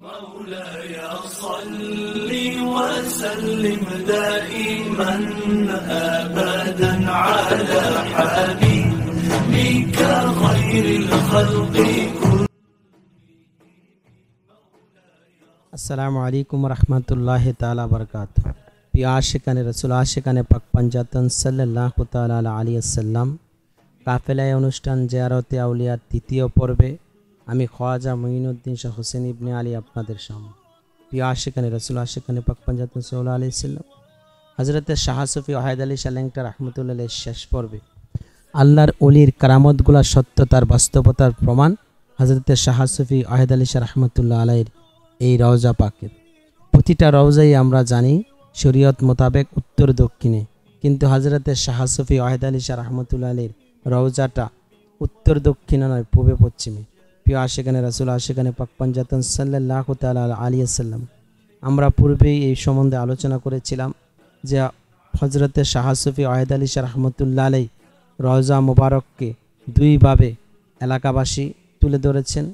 مولاي صل وسلم دائما أبدا على حبيبك خير الخلق আসসালামু আলাইকুম রহমতুল্লাহি তাআলা বারাকাতুহু। প্রিয় আশিকানে রাসূল, আশিকানে পাক পাঞ্জাতন সাল্লাল্লাহু তাআলা আলাইহি ওয়াসাল্লাম কাফেলায় অনুষ্ঠান জিয়ারতে আউলিয়ার তৃতীয় পর্বে আমি খাজা মুঈনুদ্দিন শাহ হোসেন ইবনে আলী আপনাদের সামনে। প্রিয় আশিকানে রাসূল, আশিকানে পাক পাঞ্জাতন সাল্লাল্লাহু আলাইহি ওয়াসাল্লাম হযরত শাহ সুফি ওয়াহিদ আলী শাহ রাহমাতুল্লাহ আলাইহির শেষ পর্বে আল্লাহর ওলির কারামতগুলো সত্যতার বাস্তবতার প্রমাণ হযরত শাহ সুফি ওয়াহিদ আলী শাহ রাহমাতুল্লাহ আলাইহির এই রওজা পাকের। প্রতিটা রওজাই আমরা জানি শরীয়ত মোতাবেক উত্তর দক্ষিণে, কিন্তু হযরতে শাহ সুফি ওয়াহিদ আলী শাহ রাহমাতুল্লাহ আলাইহির রওজাটা উত্তর দক্ষিণে নয়, পূবে পশ্চিমে। প্রিয় আশিকানে রাসূল, আশিকানে পাক পাঞ্জাতন সাল্লাল্লাহু তাআলা আলাইহি ওয়াসাল্লাম আমরা পূর্বেই এই সম্বন্ধে আলোচনা করেছিলাম যে হযরতে শাহ সুফি ওয়াহিদ আলী শাহ রাহমাতুল্লাহ আলাইহি রওজা মুবারককে দুইভাবে এলাকাবাসী তুলে ধরেছেন।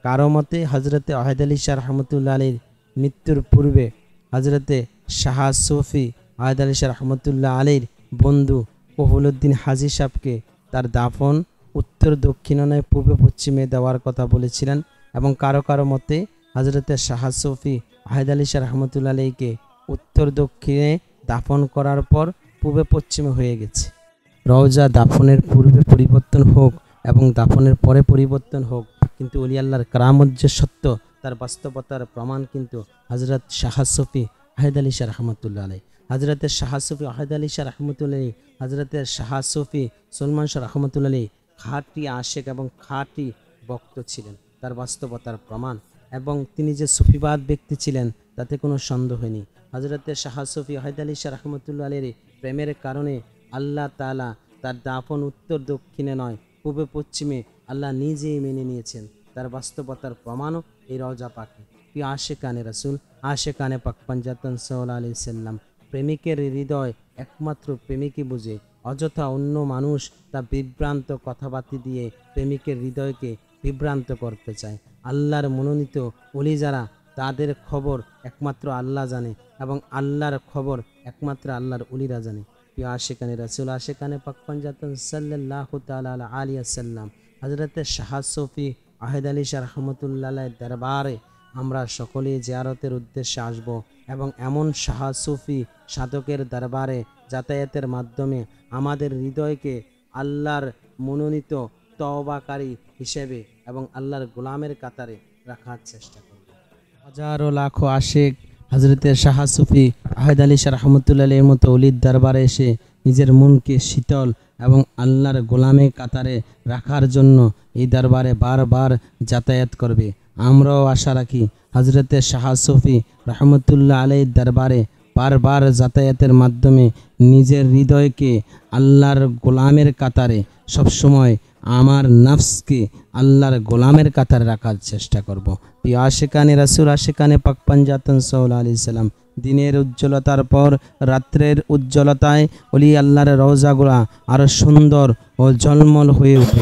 কারো মতে হযরতে ওয়াহিদ আলী শাহ রাহমাতুল্লাহ আলাইহির মৃত্যুর পূর্বে হযরতে শাহ সুফি ওয়াহিদ আলী শাহ রাহমাতুল্লাহ আলাইহির বন্ধু কফিলউদ্দিন হাজী সাহেবকে তার দাফন উত্তর দক্ষিণে নয়, পূর্বে পশ্চিমে দেওয়ার কথা বলেছিলেন। এবং কারো কারো মতে হযরতে শাহ সুফি ওয়াহিদ আলী শাহ রাহমাতুল্লাহ আলাইহিকে উত্তর দক্ষিণে দাফন করার পর পূর্বে পশ্চিমে হয়ে গেছে। রওজা দাফনের পূর্বে পরিবর্তন হোক এবং দাফনের পরে পরিবর্তন হোক, কিন্তু ওলি আল্লাহর কারামত যে সত্য তার বাস্তবতার প্রমাণ কিন্তু হযরত শাহ সুফি ওয়াহিদ আলী শাহ রাহমাতুল্লাহ আলাইহি, হযরতে শাহ সুফি ওয়াহিদ আলী শাহ রাহমাতুল্লাহ আলাইহি, হযরতে শাহ সুফি সুলমান শাহ রাহমাতুল্লাহ আলাইহি খাঁটি আশেক এবং খাঁটি ভক্ত ছিলেন, তার বাস্তবতার প্রমাণ। এবং তিনি যে সুফিবাদ ব্যক্তি ছিলেন তাতে কোনো সন্দেহ হয়নি। হযরতে শাহ সুফি ওয়াহিদ আলী শাহ রাহমাতুল্লাহ আলাইহির প্রেমের কারণে আল্লাহ তাআলা তার দাফন উত্তর দক্ষিণে নয়, পূর্বে পশ্চিমে আল্লাহ নিজেই মেনে নিয়েছেন, তার বাস্তবতার প্রমাণও এই রওজা পাকে। প্রিয় আশিকানে রাসূল, আশিকানে পাক পাঞ্জাতন সাল্লাল্লাহু আলাইহি ওয়াসাল্লাম প্রেমিকের হৃদয় একমাত্র প্রেমিকই বুঝে। অযথা অন্য মানুষ তা বিভ্রান্ত কথাবার্তা দিয়ে প্রেমিকের হৃদয়কে বিভ্রান্ত করতে চায়। আল্লাহর মনোনীত ওলি যারা, তাদের খবর একমাত্র আল্লাহ জানে এবং আল্লাহর খবর একমাত্র আল্লাহর ওলিরা জানে। প্রিয় আশিকানে রাসূল, আশিকানে পাক পাঞ্জাতন সাল্লাল্লাহু তাআলা আলাইহি ওয়াসাল্লাম হযরতে শাহ সুফি ওয়াহিদ আলী শাহ রাহমাতুল্লাহ আলাইহির দরবারে আমরা সকলেই জিয়ারতের উদ্দেশ্যে আসব এবং এমন শাহ সুফি সাধকের দরবারে যাতায়াতের মাধ্যমে আমাদের হৃদয়কে আল্লাহর মনোনীত তওবাকারী হিসেবে এবং আল্লাহর গোলামের কাতারে রাখার চেষ্টা করব। হাজারো লাখো আশিক হযরতে শাহ সুফি ওয়াহিদ আলী শাহ রাহমাতুল্লাহ আলাইহির মতো ওলির দরবারে এসে নিজের মনকে শীতল এবং আল্লাহর গোলামের কাতারে রাখার জন্য এই দরবারে বারবার যাতায়াত করবে। আমরাও আশা রাখি হযরতে শাহ সুফি রাহমাতুল্লাহ আলাইহির দরবারে বারবার যাতায়াতের মাধ্যমে নিজের হৃদয়কে আল্লাহর গোলামের কাতারে সবসময় আমার নফসকে আল্লাহর গোলামের কাতারে রাখার চেষ্টা করব। প্রিয় আশিকানে রাসূল, আশিকানে পাক পাঞ্জাতন সাল্লাল্লাহু আলাইহি ওয়াসাল্লাম দিনের উজ্জ্বলতার পর রাত্রের উজ্জ্বলতায় ওলি আল্লাহর রওজাগুলা আরো সুন্দর ও ঝলমল হয়ে ওঠে।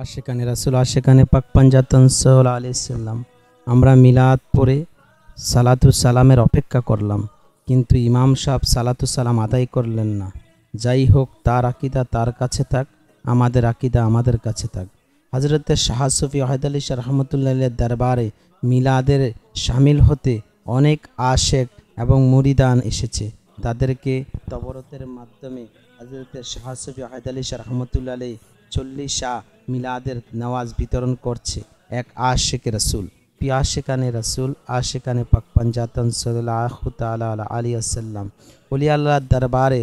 আশিকানে রাসূল, আশিকানে পাক পাঞ্জাতন সাল্লাল্লাহু আলাইহি ওয়াসাল্লাম আমরা মিলাদ পড়ে সালাতু সালামের অপেক্ষা করলাম, কিন্তু ইমাম সাহেব সালাতু সালাম আদায় করলেন না। যাই হোক, তার আকীদা তার কাছে থাক, আমাদের আকীদা আমাদের কাছে থাক। হযরতে শাহ সুফি ওয়াহিদ আলী শাহ রাহমাতুল্লাহ আলাইহির দরবারে মিলাদের শামিল হতে অনেক আশেক এবং মুরিদান এসেছে। তাদেরকে তবরতের মাধ্যমে হযরত শাহ সুফি ওয়াহিদ আলী শাহ রাহমাতুল্লাহ আলাইহি 40 মিলাদের নওয়াজ বিতরণ করছে এক আশিক রসুল, পিয়াশিকানে রসুল, আশিকানে পাক পঞ্জাতন সাল্লাল্লাহু তাআলা আলাইহি ওয়াসাল্লাম। ওলি আল্লাহর দরবারে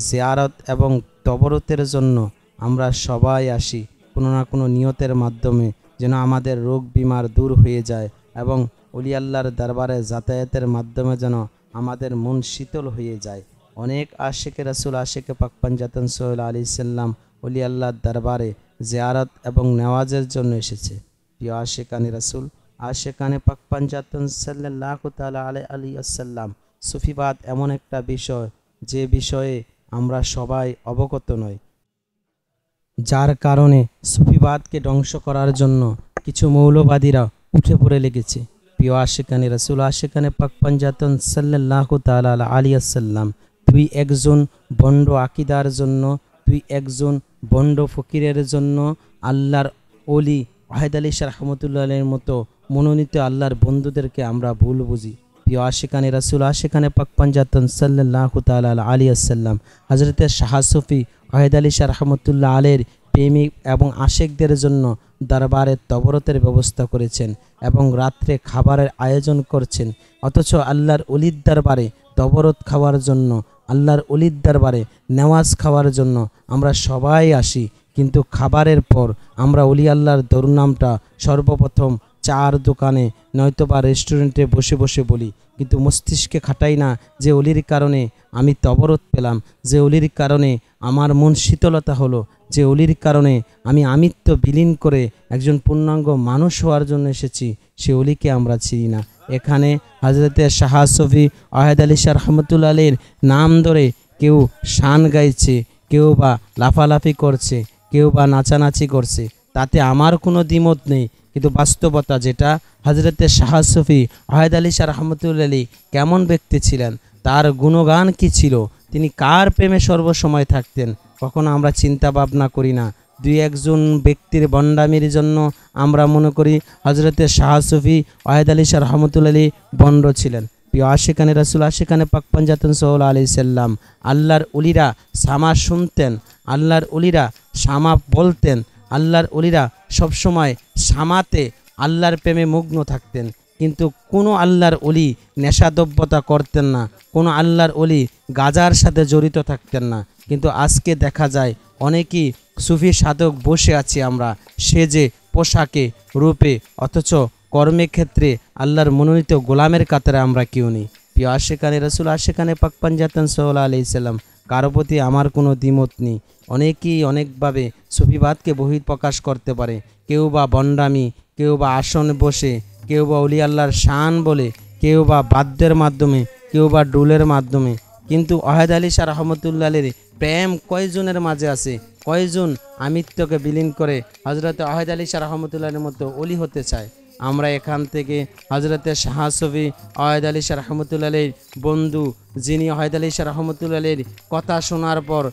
জিয়ারত এবং তবরতের জন্য আমরা সবাই আসি কোনো না কোনো নিয়তের মাধ্যমে, যেন আমাদের রোগ বিমার দূর হয়ে যায়, এবং ওলি আল্লাহর দরবারে যাতায়াতের মাধ্যমে যেন আমাদের মন শীতল হয়ে যায়। অনেক আশিকে রসুল, আশিকে পাক পঞ্জাতন সাল্লাল্লাহু আলাইহি ওয়াসাল্লাম ওলি আল্লাহর দরবারে জিয়ারত এবং নেওয়াজের জন্য এসেছে। প্রিয় আশিকানে রসুল, আশিকানে পাক পঞ্জাতন সাল্লাল্লাহু তাআলা আলাইহি ওয়াসাল্লাম, সুফিবাদ এমন একটা বিষয় যে বিষয়ে আমরা সবাই অবগত নই, যার কারণে সুফিবাদকে ধ্বংস করার জন্য কিছু মৌলবাদীরা উঠে পড়ে লেগেছে। প্রিয় আশিকানে রসুল, আশিকানে পাক পঞ্জাতন সাল্লাল্লাহু তাআলা আলাইহি ওয়াসাল্লাম, তুই একজন বন্ড আকিদার জন্য, তুই একজন বন্ড ফকিরের জন্য আল্লাহর ওলি ওয়াহিদ আলী শাহ রহমতুল্লাহ আলাইহির মতো মনোনীত আল্লাহর বন্ধুদেরকে আমরা ভুল বুঝি। প্রিয় আশিকানে রসুল, আশিকানে পাক পঞ্জাতন সাল্লাল্লাহু তাআলা আলাইহি ওয়াসাল্লাম হযরতে শাহ সুফি ওয়াহিদ আলী শাহ রহমতুল্লাহ আলাইহির প্রেমিক এবং আশিকদের জন্য দরবারে তবরতের ব্যবস্থা করেছেন এবং রাত্রে খাবারের আয়োজন করছেন। অথচ আল্লাহর ওলির দরবারে তবরত খাওয়ার জন্য, আল্লাহর ওলির দরবারে নেওয়াজ খাওয়ার জন্য আমরা সবাই আসি, কিন্তু খাবারের পর আমরা ওলি আল্লাহর দরুনামটা সর্বপ্রথম চার দোকানে নয়তোবা রেস্টুরেন্টে বসে বসে বলি, কিন্তু মস্তিষ্কে খাটাই না যে অলির কারণে আমি তবরত পেলাম, যে অলির কারণে আমার মন শীতলতা হলো, যে অলির কারণে আমি আমিত্ব বিলীন করে একজন পূর্ণাঙ্গ মানুষ হওয়ার জন্য এসেছি, সে অলিকে আমরা চিনি না। এখানে হযরতে শাহ সুফি ওয়াহিদ আলী শাহ রহমতুল্লাহ আলাইহির নাম ধরে কেউ শান গাইছে, কেউ বা লাফালাফি করছে, কেউ বা নাচানাচি করছে, তাতে আমার কোনো দ্বিমত নেই, কিন্তু বাস্তবতা যেটা, হযরতে শাহ সুফি ওয়াহিদ আলী শাহ রহমতুল্লাহ আলাইহি কেমন ব্যক্তি ছিলেন, তার গুণগান কি ছিল, তিনি কার প্রেমে সর্বসময় থাকতেন, কখনো আমরা চিন্তা ভাবনা করি না। দুই একজন ব্যক্তির বন্ডামির জন্য আমরা মনে করি হযরতে শাহ সুফি ওয়াহিদ আলী শাহ রহমতুল্লাহ আলাইহি বন্ড ছিলেন। প্রিয় আশিকানে রসুল, আশিকানে পাক পঞ্জাতন সাল্লাল্লাহু আলাইহি সাল্লাম, আল্লাহর ওলিরা সামা শুনতেন, আল্লাহর ওলিরা সামা বলতেন, আল্লাহর ওলিরা সবসময় সামাতে আল্লাহর প্রেমে মগ্ন থাকতেন, কিন্তু কোনো আল্লাহর ওলি নেশাদ্রব্যতা করতেন না, কোনো আল্লাহর ওলি গাজার সাথে জড়িত থাকতেন না। কিন্তু আজকে দেখা যায় অনেকেই সুফি সাধক বসে আছি আমরা সেজে, পোশাকে, রূপে, অথচ কর্মের ক্ষেত্রে আল্লাহর মনোনীত গোলামের কাতারে আমরা কেউ নেই। প্রিয় আশিকানে রসুল, আশিকানে পাক পঞ্জাতন সাল্লাল্লাহু আলাইহি সাল্লাম, কারো প্রতি আমার কোনো দ্বিমত নেই। অনেকেই অনেকভাবে সুফিবাদকে বহিঃপ্রকাশ করতে পারে, কেউ বা বন্ডামি, কেউ বা আসনে বসে, কেউ বা ওলি আল্লাহর শান বলে, কেউ বা বাদ্যের মাধ্যমে, কেউ বা ডুলের মাধ্যমে, কিন্তু ওয়াহিদ আলী শাহ রহমতুল্লাহ আলাইহির প্রেম কয়জনের মাঝে আছে, কয়জন আমিত্বকে বিলীন করে হযরতে ওয়াহিদ আলী শাহ রহমতুল্লাহ আলাইহির মতো ওলি হতে চায়। আমরা এখান থেকে হযরতে শাহ সুফি ওয়াহিদ আলী শাহ রহমতুল্লাহ আলাইহির বন্ধু, যিনি ওয়াহিদ আলী শাহ রহমতুল্লাহ আলাইহির কথা শোনার পর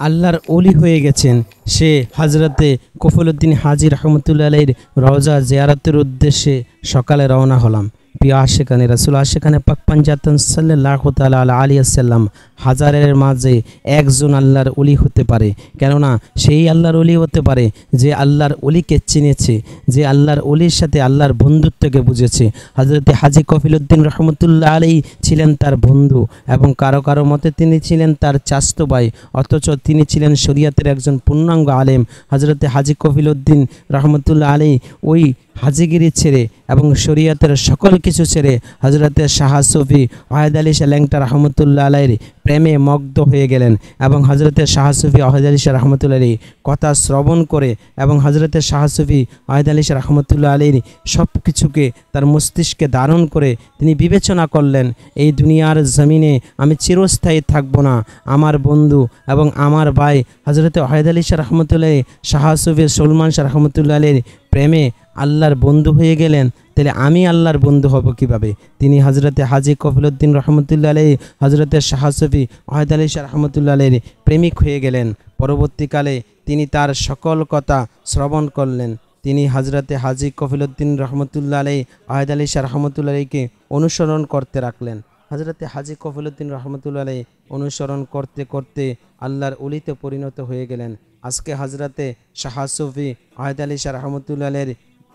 আল্লাহর ওলি হয়ে গেছেন, সে হযরতে কফিলউদ্দিন হাজী রহমতুল্লাহ আলাইহির রওজা জিয়ারতের উদ্দেশ্যে সকালে রওনা হলাম। প্রিয় আশিকানে রসুল, আশিকানে পাক পঞ্জাতন সাল্লাল্লাহু তাআলা আলাইহি ওয়াসাল্লাম, হাজারের মাঝে একজন আল্লাহর ওলি হতে পারে, কেননা সেই আল্লাহর ওলি হতে পারে যে আল্লাহর ওলিকে চিনেছে, যে আল্লাহর ওলির সাথে আল্লাহর বন্ধুত্বকে বুঝেছে। হযরতে হাজী কফিলউদ্দিন রহমতুল্লাহ আলাইহি ছিলেন তার বন্ধু, এবং কারো কারো মতে তিনি ছিলেন তার চাচতো ভাই, অথচ তিনি ছিলেন শরীয়তের একজন পূর্ণাঙ্গ আলেম। হযরতে হাজী কফিলউদ্দিন রহমতুল্লাহ আলাইহি ওই হাজিগিরি ছেড়ে এবং শরীয়তের সকল কিছু ছেড়ে হযরতে শাহ সুফি ওয়াহিদ আলী শাহ ল্যাংটা রহমতুল্লাহ আলাইহির প্রেমে মগ্ন হয়ে গেলেন, এবং হযরতে শাহ সুফি ওয়াহিদ আলী শাহ রহমতুল্লাহ আলাইহি কথা শ্রবণ করে এবং হযরতে শাহ সুফি ওয়াহিদ আলী শাহ রহমতুল্লাহ আলাইহির সব কিছুকে তার মস্তিষ্কে ধারণ করে তিনি বিবেচনা করলেন, এই দুনিয়ার জমিনে আমি চিরস্থায়ী থাকবো না, আমার বন্ধু এবং আমার ভাই হযরতে ওয়াহিদ আলী শাহ রহমতুল্লাহ আলাইহি শাহ সুফি সুলমান শাহ রহমতুল্লাহ আলাইহির প্রেমে আল্লাহর বন্ধু হয়ে গেলেন, তাহলে আমি আল্লাহর বন্ধু হব কিভাবে? তিনি হযরতে হাজী কফিলউদ্দিন রহমতুল্লাহ আলাইহি, হযরতে শাহ সুফি ওয়াহিদ আলী শাহ রহমতুল্লাহ আলাইহির প্রেমিক হয়ে গেলেন। পরবর্তীকালে তিনি তার সকল কথা শ্রবণ করলেন। তিনি হযরতে হাজী কফিলউদ্দিন রহমতুল্লাহ আলাইহি ওয়াহিদ আলী শাহ রহমতুল্লাহ আলাইহিকে অনুসরণ করতে রাখলেন। হযরতে হাজী কফিলউদ্দিন রহমতুল্লাহ আলাইহি অনুসরণ করতে করতে আল্লাহর ওলিতে পরিণত হয়ে গেলেন। আজকে হজরতে শাহ সুফি ওয়াহিদ আলী শাহ রহমতুল্লাহের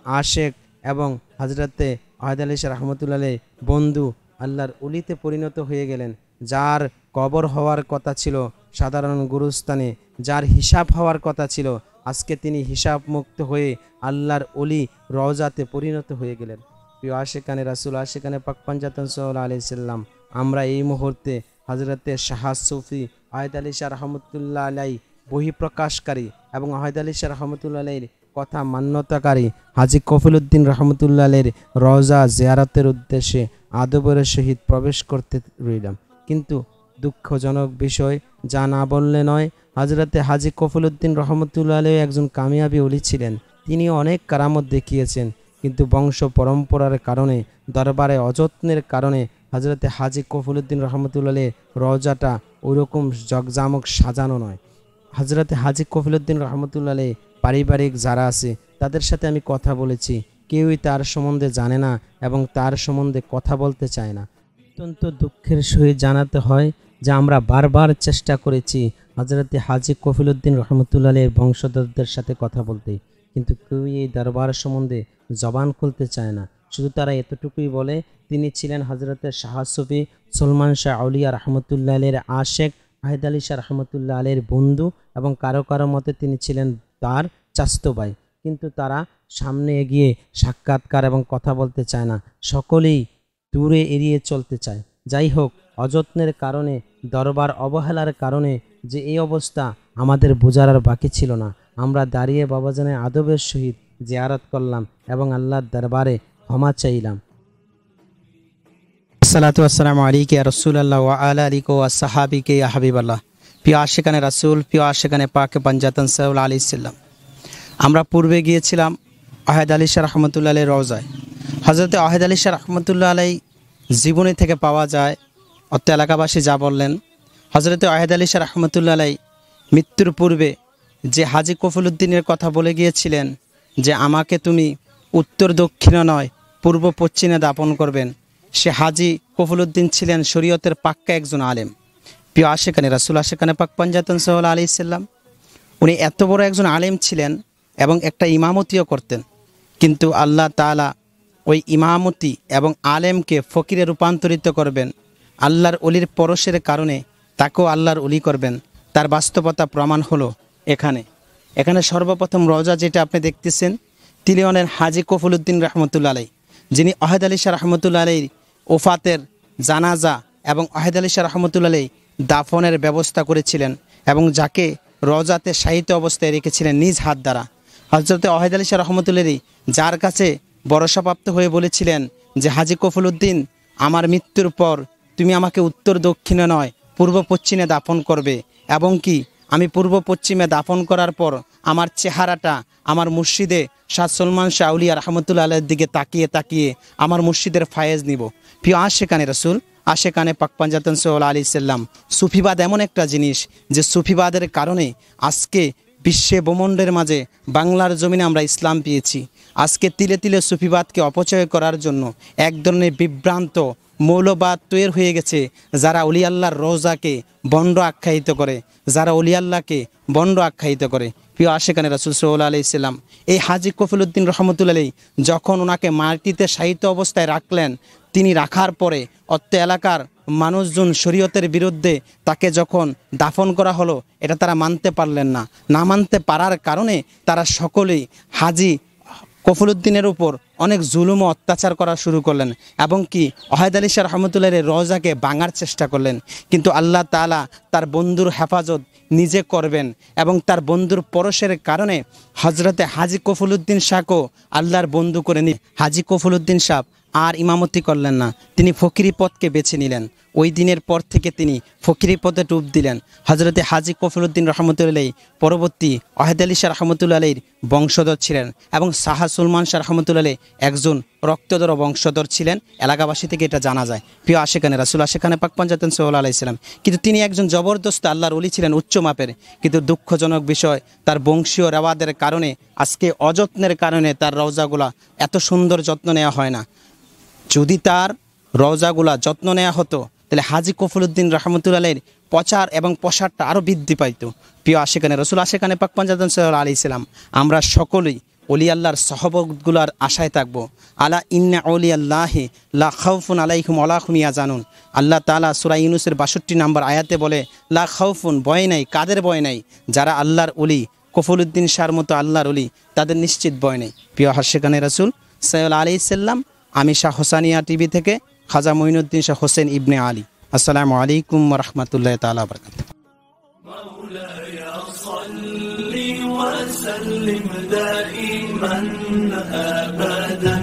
আশেক এবং হজরতে ওয়াহিদ আলী শাহ রহমতুল্লাহের বন্ধু আল্লাহর উলিতে পরিণত হয়ে গেলেন। যার কবর হওয়ার কথা ছিল সাধারণ গুরুস্থানে, যার হিসাব হওয়ার কথা ছিল, আজকে তিনি হিসাব মুক্ত হয়ে আল্লাহর অলি রওজাতে পরিণত হয়ে গেলেন। প্রিয় আশিকানে রাসূল, আশিকানে পাক পাঞ্জাতন সাল্লাল্লাহু আলাইহি সাল্লাম, আমরা এই মুহূর্তে হজরতে শাহ সুফি ওয়াহিদ আলী শাহ রহমতুল্লাহ আলাই বহিঃপ্রকাশকারী এবং ওয়াহিদ আলী শাহ রহমতুল্লাহ আলাইর কথা মান্যতাকারী হাজী কফিলউদ্দিন রহমতুল্লাহ আলাইর রওজা জিয়ারতের উদ্দেশ্যে আদবের সহিত প্রবেশ করতে রইলাম। কিন্তু দুঃখজনক বিষয়, যা না বললে নয়, হজরতে হাজী কফিলউদ্দিন রহমতুল্লাহ আলাই একজন কামিয়াবি ওলি ছিলেন। তিনি অনেক কারামত দেখিয়েছেন, কিন্তু বংশ পরম্পরার কারণে, দরবারে অযত্নের কারণে হজরতে হাজী কফিলউদ্দিন রহমতুল্লাহ আলাইর রওজাটা ওইরকম জগজামক সাজানো নয়। হজরতে হাজী কফিলউদ্দিন রহমতুল্লাহ আলাইর পারিবারিক যারা আছে তাদের সাথে আমি কথা বলেছি, কেউই তার সম্বন্ধে জানে না এবং তার সম্বন্ধে কথা বলতে চায় না। অত্যন্ত দুঃখের সহিত জানাতে হয় যে আমরা বারবার চেষ্টা করেছি হজরতে হাজী কফিলউদ্দিন রহমতুল্লাহ আলাইর বংশধরদের সাথে কথা বলতে, কিন্তু কেউই এই দরবার সম্বন্ধে জবান খুলতে চায় না। শুধু তারা এতটুকুই বলে তিনি ছিলেন হজরতে শাহ সুফি সলমান শাহ আউলিয়া রহমতুল্লাহ আলাইর আশেক, ওয়াহিদ আলী শাহ রহমতুল্লাহ আলাইর বন্ধু এবং কারো কারো মতে তিনি ছিলেন তার চাচতো ভাই। কিন্তু তারা সামনে এগিয়ে সাক্ষাৎকার এবং কথা বলতে চায় না, সকলেই দূরে এড়িয়ে চলতে চায়। যাই হোক, অযত্নের কারণে, দরবার অবহেলার কারণে যে এই অবস্থা আমাদের বোঝার আর বাকি ছিল না। আমরা দাঁড়িয়ে বাবাজানের আদবের সহিত জিয়ারত করলাম এবং আল্লাহর দরবারে ক্ষমা চাইলাম। আসসালাতু আসসালামু আলাইকা ইয়া রাসূলুল্লাহ ওয়া আলা আলিকা ওয়া সাহাবিকা ইয়া হাবিবাল্লাহ। প্রিয় আশিকানে রাসূল, প্রিয় আশিকানে পাক পাঞ্জাতন সাল্লাল্লাহু আলাইহি সাল্লাম, আমরা পূর্বে গিয়েছিলাম ওয়াহিদ আলী শাহ রহমতুল্লাহ আলাইর রওজায়। হযরতে ওয়াহিদ আলী শাহ রহমতুল্লাহ আলাই জীবনী থেকে পাওয়া যায়, অত এলাকাবাসী যা বললেন, হযরতে ওয়াহিদ আলী শাহ রহমতুল্লাহ আলাই মৃত্যুর পূর্বে যে হাজী কফিলউদ্দিনের কথা বলে গিয়েছিলেন যে আমাকে তুমি উত্তর দক্ষিণে নয় পূর্ব পশ্চিমে দাপন করবেন, সে হাজী কফিলউদ্দিন ছিলেন শরীয়তের পাক্কা একজন আলেম। প্রিয় আশিকানে রাসূল, আশিকানে পাক পাঞ্জাতন সাল্লাল্লাহু আলাইহি সাল্লাম, উনি এত বড় একজন আলেম ছিলেন এবং একটা ইমামতিও করতেন, কিন্তু আল্লাহ তাআলা ওই ইমামতি এবং আলেমকে ফকিরে রূপান্তরিত করবেন। আল্লাহর অলির পরশের কারণে তাকেও আল্লাহর অলি করবেন। তার বাস্তবতা প্রমাণ হলো এখানে সর্বপ্রথম রওজা যেটা আপনি দেখতেছেন, তিনি হলেন হাজী কফিলউদ্দিন রহমতুল্লাহ আলাই, যিনি ওয়াহিদ আলী শাহ রহমতুল্লাহ আলাইর ওফাতের জানাজা এবং ওয়াহিদ আলী শাহ রহমতুল্লাহ আলাই দাফনের ব্যবস্থা করেছিলেন এবং যাকে রওজাতে শায়িত অবস্থায় রেখেছিলেন নিজ হাত দ্বারা। হযরতে ওয়াহিদ আলী শাহ রহমতুল্লাহ আলাই যার কাছে ভরসাপ্রাপ্ত হয়ে বলেছিলেন যে হাজী কফিলউদ্দিন, আমার মৃত্যুর পর তুমি আমাকে উত্তর দক্ষিণে নয় পূর্ব পশ্চিমে দাফন করবে, এবং কি আমি পূর্ব পশ্চিমে দাফন করার পর আমার চেহারাটা আমার মুর্শিদে শাহ সলমান শাহ আউলিয়া রহমতুল্লাহ আলাইহির দিকে তাকিয়ে তাকিয়ে আমার মুর্শিদের ফায়েজ নিব। প্রিয় আশিকানে রাসূল, আশিকানে পাক পাঞ্জাতন সাল্লাল্লাহু আলাইহি সাল্লাম, সুফিবাদ এমন একটা জিনিস যে সুফিবাদের কারণে আজকে বিশ্বে ব্রহ্মাণ্ডের মাঝে বাংলার জমিনে আমরা ইসলাম পেয়েছি। আজকে তিলে তিলে সুফিবাদকে অপচয় করার জন্য এক ধরনের বিভ্রান্ত মৌলবাদ তৈরি হয়ে গেছে, যারা অলি আল্লাহর রওজাকে বন্ড আখ্যায়িত করে, যারা অলি আল্লাহকে বন্ড আখ্যায়িত করে। প্রিয় আশিকানে রাসূল সাল্লাল্লাহু আলাইহি সাল্লাম, এই হাজী কফিলউদ্দিন রহমতুল্লাহ আলাই যখন ওনাকে মাটিতে শায়িত অবস্থায় রাখলেন, তিনি রাখার পরে অত্র এলাকার মানুষজন শরীয়তের বিরুদ্ধে তাকে যখন দাফন করা হলো, এটা তারা মানতে পারলেন না। না মানতে পারার কারণে তারা সকলেই হাজী কফিলউদ্দিনের উপর অনেক জুলুম ও অত্যাচার করা শুরু করলেন এবং কি ওয়াহিদ আলী শাহ রহমতুল্লাহের রওজাকে ভাঙার চেষ্টা করলেন। কিন্তু আল্লাহ তাআলা তার বন্ধুর হেফাজত নিজে করবেন এবং তার বন্ধুর পরশের কারণে হজরতে হাজী কফিলউদ্দিন শাহকেও আল্লাহর বন্ধু করে নিয়ে হাজী কফিলউদ্দিন শাহ আর ইমামতি করলেন না, তিনি ফকিরি পথকে বেছে নিলেন। ওই দিনের পর থেকে তিনি ফকিরি পথে ডুব দিলেন। হজরতে হাজী কফিলউদ্দিন রহমতুল্লাহ পরবর্তী ওয়াহিদ আলী শাহ রহমতুল্লাহ আলাইর বংশধর ছিলেন এবং শাহ সুলমান শাহ রহমতুল্লাহ একজন রক্তধর বংশধর ছিলেন, এলাকাবাসী থেকে এটা জানা যায়। প্রিয় আশিকানে রাসূল, আশিকানে পাক পাঞ্জাতন সাল্লাল্লাহু আলাইহি সাল্লাম, কিন্তু তিনি একজন জবরদস্ত আল্লাহর ওলি ছিলেন, উচ্চ মাপের। কিন্তু দুঃখজনক বিষয়, তার বংশীয় রেওয়াজের কারণে আজকে অযত্নের কারণে তার রওজাগুলা এত সুন্দর যত্ন নেওয়া হয় না। যদি তার রওজাগুলা যত্ন নেওয়া হতো তাহলে হাজী কফিলউদ্দিন রহমতুল্লাহের প্রচার এবং প্রসারটা আরও বৃদ্ধি পাইতো। প্রিয় আশিকানে রসুল, আশিকানে পাক পঞ্জাতন সাল্লাল্লাহু আলাইহি সাল্লাম, আমরা সকলেই অলি আল্লাহর সহবতগুলোর আশায় থাকবো। আলা ইন্না আউলিয়াল্লাহি লা খাউফুন আলাইহিম ওয়া লা হুম ইয়াহজানুন। আল্লাহ তাআলা সূরা ইউনূসের 62 নম্বর আয়াতে বলে, লা খাউফুন, ভয় নাই। কাদের ভয় নাই? যারা আল্লাহর অলি, কফিলউদ্দিন শাহর মতো আল্লাহর অলি, তাদের নিশ্চিত ভয় নেই। প্রিয় আশিকানে রসুল সাল্লাল্লাহু আলাইহি সাল্লাম, আমি শাহ হোসানিয়া টিভি থেকে খাজা মঈনুদ্দিন শাহ হোসেন ইবনে আলী। আসসালামু আলাইকুম ওয়া রাহমাতুল্লাহি তাআলা ওয়া বারাকাতুহু। مولاي صل وسلم دائما أبدا